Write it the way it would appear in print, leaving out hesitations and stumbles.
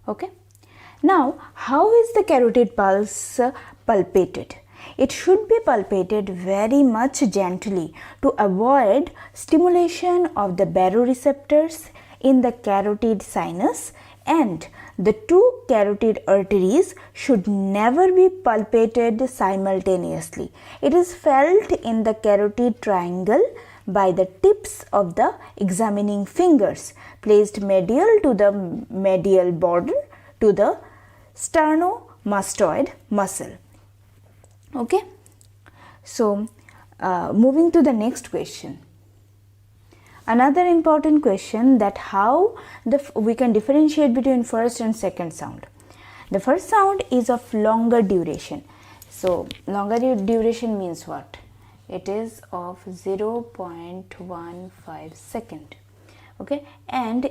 Okay. Now, how is the carotid pulse palpated? It should be palpated very much gently to avoid stimulation of the baroreceptors in the carotid sinus, and the two carotid arteries should never be palpated simultaneously. It is felt in the carotid triangle by the tips of the examining fingers placed medial to the medial border to the sternomastoid muscle. Okay. So, moving to the next question. Another important question, that how we can differentiate between first and second sound. The first sound is of longer duration. So, longer duration means what? It is of 0.15 second. Okay, and